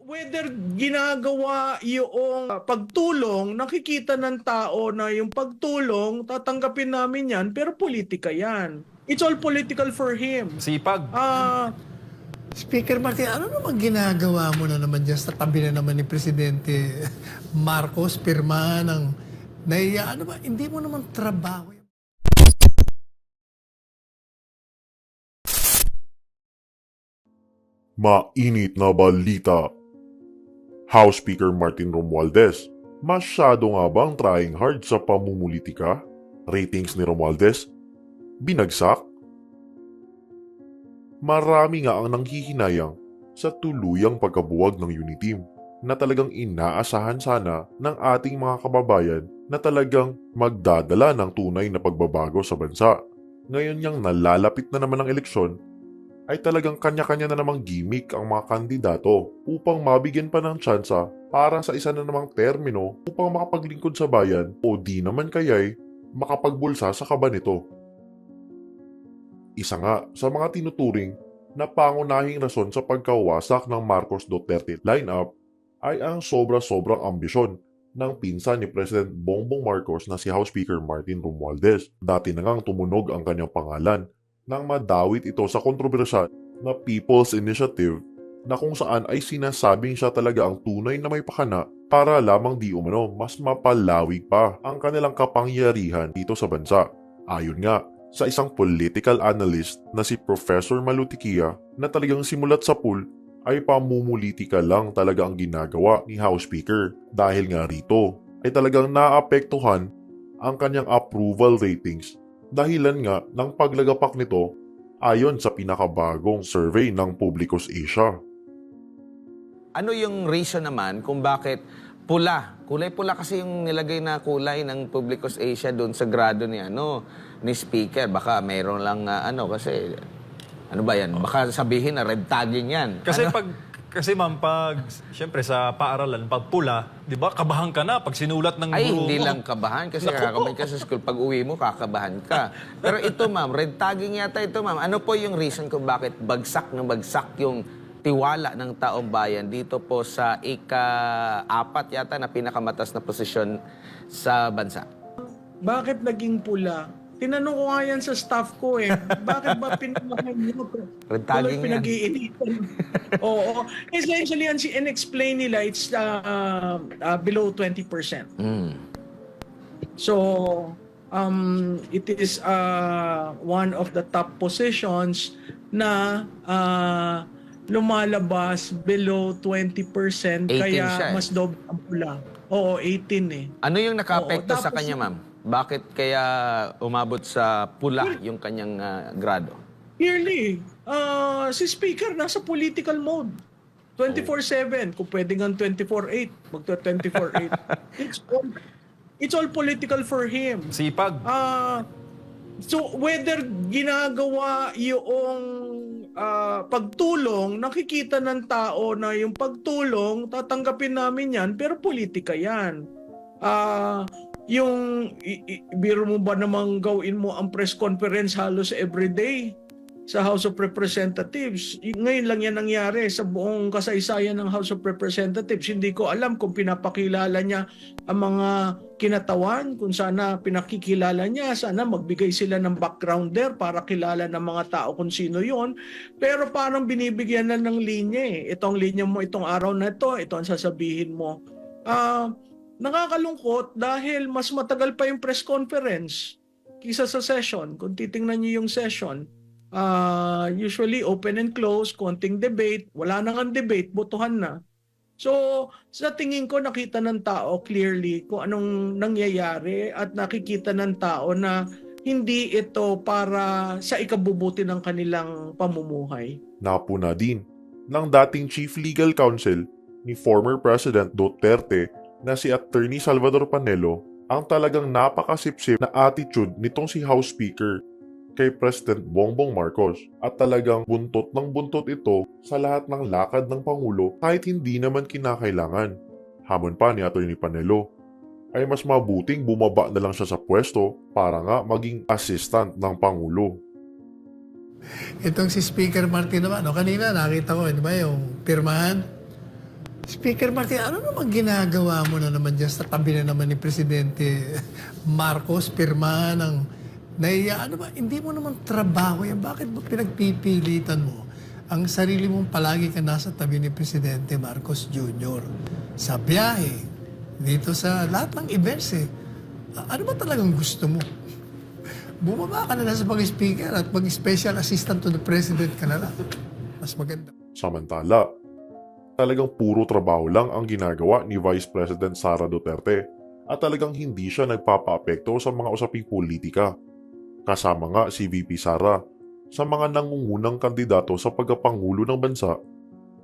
Whether ginagawa yung pagtulong, nakikita ng tao na yung pagtulong, tatanggapin namin yan, pero politika yan. It's all political for him. Sipag. Speaker Martin, ano naman ginagawa mo na naman dyan sa tabi na naman ni Presidente Marcos, pirma ng naiya, ano ba, hindi mo naman trabaho. Mainit na balita. House Speaker Martin Romualdez, masyado nga bang trying hard sa pamumulitika? Ratings ni Romualdez, binagsak? Marami nga ang nanghihinayang sa tuluyang pagkabuwag ng Uniteam na talagang inaasahan sana ng ating mga kababayan na talagang magdadala ng tunay na pagbabago sa bansa. Ngayon niyang nalalapit na naman ang eleksyon, ay talagang kanya-kanya na namang gimmick ang mga kandidato upang mabigyan pa ng tsansa para sa isa na namang termino upang makapaglingkod sa bayan o di naman kaya'y makapagbulsa sa kaba nito. Isa nga sa mga tinuturing na pangunahing rason sa pagkawasak ng Marcos Duterte lineup ay ang sobra-sobrang ambisyon ng pinsan ni President Bongbong Marcos na si House Speaker Martin Romualdez. Dati na ngang tumunog ang kanyang pangalan nang madawit ito sa kontrobersyal na People's Initiative na kung saan ay sinasabing siya talaga ang tunay na may pakana para lamang di umano mas mapalawig pa ang kanilang kapangyarihan dito sa bansa. Ayon nga sa isang political analyst na si Professor Malutikia na talagang simulat sa pool ay pamumulitika lang talaga ang ginagawa ni House Speaker dahil nga rito ay talagang naapektuhan ang kanyang approval ratings dahilan nga ng paglagapak nito ayon sa pinakabagong survey ng Publicus Asia. Ano yung reason naman kung bakit pula? Kulay pula kasi yung nilagay na kulay ng Publicus Asia doon sa grado ni Speaker. Baka mayroon lang kasi ano ba yan? Baka sabihin na red tagging yan. Kasi kasi ma'am, siyempre sa paaralan, pag pula, di ba, kabahan ka na pag sinulat ng Ay, guro hindi mo. lang kabahan kasi kakabahan ka sa school. Pag uwi mo, kakabahan ka. Pero ito ma'am, red tagging yata ito ma'am. Ano po yung reason kung bakit bagsak yung tiwala ng taong bayan dito po sa ika-4 yata na pinakamatas na posisyon sa bansa? Bakit naging pula? Tinanong ko nga yan sa staff ko eh. Bakit ba pinamahan nyo? Red tagging yan. Pinag-iinitan. Oo. Essentially, yan in-explain nila, it's below 20%. So, it is one of the top positions na lumalabas below 20%. 18 Kaya siya, mas doble ang pula. Oo, 18 eh. Ano yung naka-apekto Oo, sa tapos kanya ma'am? Bakit kaya umabot sa pula yung kanyang grado? Clearly, si Speaker nasa political mode. 24/7. Kung pwede nga 24/8, magta-24/8. It's all political for him. Sipag. So whether ginagawa yung pagtulong, nakikita ng tao na yung pagtulong, tatanggapin namin yan, pero politika yan. Biro mo ba namang gawin mo ang press conference halos everyday sa House of Representatives? Ngayon lang yan nangyari sa buong kasaysayan ng House of Representatives. Hindi ko alam kung pinapakilala niya ang mga kinatawan, kung sana pinakikilala niya, sana magbigay sila ng backgrounder para kilala ng mga tao kung sino yon. Pero parang binibigyan na ng linya eh. Ito ang linya mo itong araw na ito ang sasabihin mo. Nakakalungkot dahil mas matagal pa yung press conference kaysa sa session. Kung titingnan niyo yung session, usually open and close, konting debate, wala nang ang debate, botohan na. So, sa tingin ko nakita ng tao clearly kung anong nangyayari at nakikita ng tao na hindi ito para sa ikabubuti ng kanilang pamumuhay. Napuna din ng dating Chief Legal Counsel ni former President Duterte na si Attorney Salvador Panelo ang talagang napakasipsip na attitude nitong si House Speaker kay President Bongbong Marcos at talagang buntot ng buntot ito sa lahat ng lakad ng Pangulo kahit hindi naman kinakailangan. Hamon pa ni Attorney Panelo ay mas mabuting bumaba na lang siya sa pwesto para nga maging assistant ng Pangulo. Itong si Speaker Martin naman, kanina nakita ko, di ba yung pirmahan? Speaker Martin, ano naman ginagawa mo na naman dyan sa tabi na naman ni Presidente Marcos, pirma ng ano ba, hindi mo naman trabaho yan. Bakit mo pinagpipilitan mo ang sarili mong palagi ka nasa tabi ni Presidente Marcos Jr. sa biyahe, dito sa lahat ng events eh. Ano ba talagang gusto mo? Bumaba ka na lang sa pag-speaker at mag-special assistant to the President ka na lang. Mas maganda. Samantala, talagang puro trabaho lang ang ginagawa ni Vice President Sara Duterte at talagang hindi siya nagpapaapekto sa mga usaping politika. Kasama nga si VP Sara sa mga nangungunang kandidato sa pagkapangulo ng bansa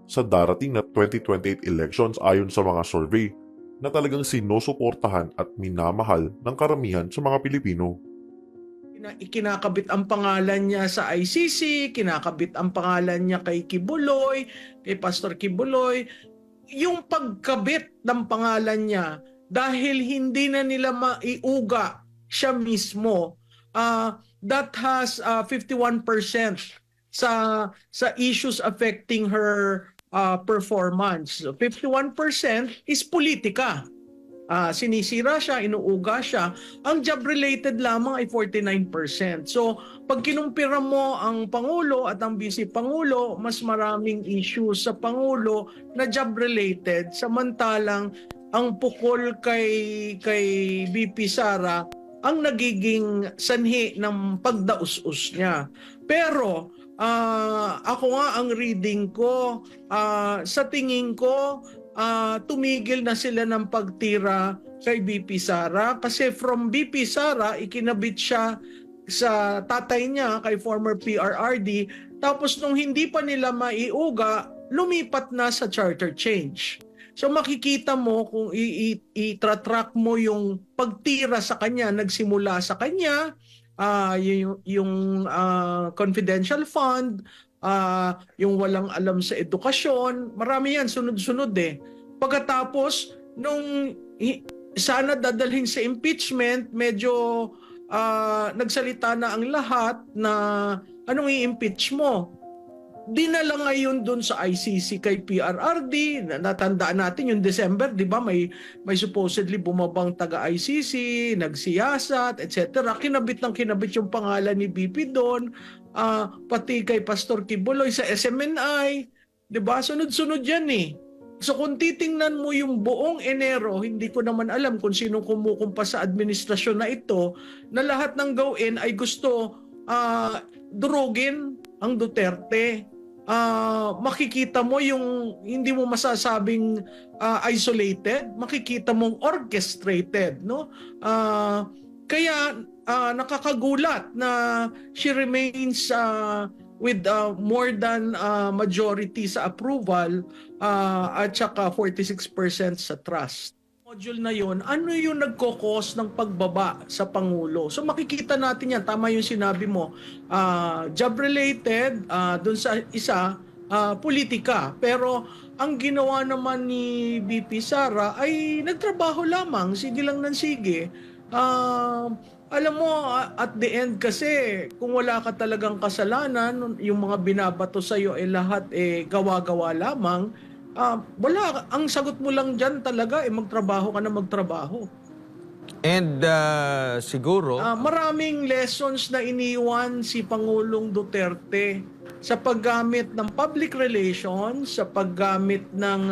sa darating na 2028 elections ayon sa mga survey na talagang sinusuportahan at minamahal ng karamihan sa mga Pilipino. Kinakabit ang pangalan niya sa ICC, kinakabit ang pangalan niya kay Kibuloy, kay Pastor Kibuloy. Yung pagkabit ng pangalan niya, dahil hindi na nila maiuga siya mismo, that has 51% sa issues affecting her performance. 51% is politika. Sinisira siya, inuuga siya. Ang job-related lamang ay 49%. So, pag kinumpira mo ang Pangulo at ang Vice Pangulo, mas maraming issues sa Pangulo na job-related. Samantalang, ang pukol kay VP Sara ang nagiging sanhi ng pagdaus-us niya. Pero, ako nga ang reading ko, sa tingin ko, tumigil na sila ng pagtira kay VP Sara kasi from VP Sara ikinabit siya sa tatay niya kay former PRRD, tapos nung hindi pa nila maiuga lumipat na sa charter change. So makikita mo kung i-track mo yung pagtira sa kanya, nagsimula sa kanya yung confidential fund, yung walang alam sa edukasyon, marami yan, sunod-sunod eh. Pagkatapos, nung sana dadalhin sa impeachment, medyo nagsalita na ang lahat na anong i-impeach mo? Dinala ngayon dun sa ICC kay PRRD, natandaan natin yung December, di ba? May supposedly bumabang taga-ICC, nagsiyasat, etc. Kinabit yung pangalan ni BP doon, pati kay Pastor Kibuloy sa SMNI, di ba? Sunod-sunod yan eh. So kung titingnan mo yung buong Enero, hindi ko naman alam kung sinong kumukumpa sa administrasyon na ito, na lahat ng gawin ay gusto durugin ang Duterte. Makikita mo yung hindi mo masasabing isolated, makikita mong orchestrated, no? Kaya nakakagulat na she remains with more than majority sa approval at saka 46% sa trust. Module na yon, ano yung nagkokos ng pagbaba sa Pangulo? So makikita natin yan, tama yung sinabi mo, job-related, dun sa isa, politika. Pero ang ginawa naman ni VP Sara ay nagtrabaho lamang, sige lang ng sige. Alam mo, at the end kasi, kung wala ka talagang kasalanan, yung mga binabato sa'yo lahat gawa-gawa lamang, wala, ang sagot mo lang dyan talaga magtrabaho ka na magtrabaho. And siguro maraming lessons na iniwan si Pangulong Duterte sa paggamit ng public relations, sa paggamit ng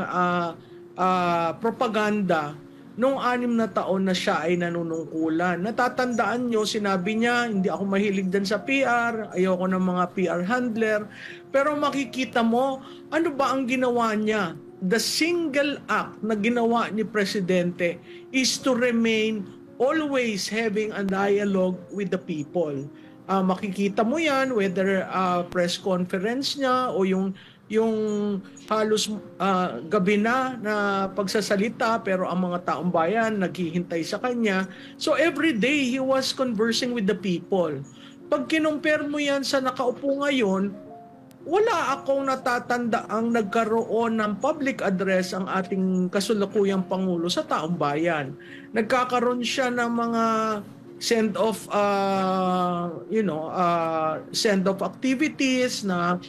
propaganda nung 6 na taon na siya ay nanunungkulan. Natatandaan nyo, sinabi niya, hindi ako mahilig din sa PR, ayoko ng mga PR handler. Pero makikita mo, ano ba ang ginawa niya? The single act na ginawa ni Presidente is to remain always having a dialogue with the people. Makikita mo yan, whether press conference niya o yung halos gabi na pagsasalita, pero ang mga taong bayan naghihintay sa kanya. So every day he was conversing with the people. Pag kinumpare mo yan sa nakaupo ngayon, wala akong natatanda ang nagkaroon ng public address ang ating kasulukuyang Pangulo sa taong bayan. Nagkakaroon siya ng mga send-off activities na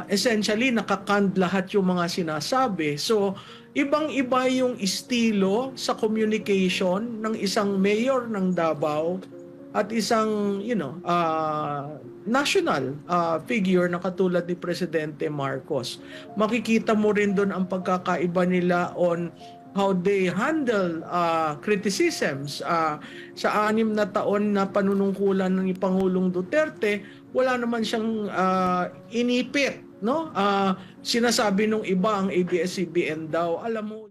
essentially nakakand lahat yung mga sinasabi. So, ibang-iba yung estilo sa communication ng isang mayor ng Davao at isang, national figure na katulad ni Presidente Marcos. Makikita mo rin doon ang pagkakaiba nila on how they handle criticisms. Sa 6 na taon na panunungkulan ng Pangulong Duterte, wala naman siyang inipit, no? Sinasabi nung iba ang ABS-CBN daw, alam mo,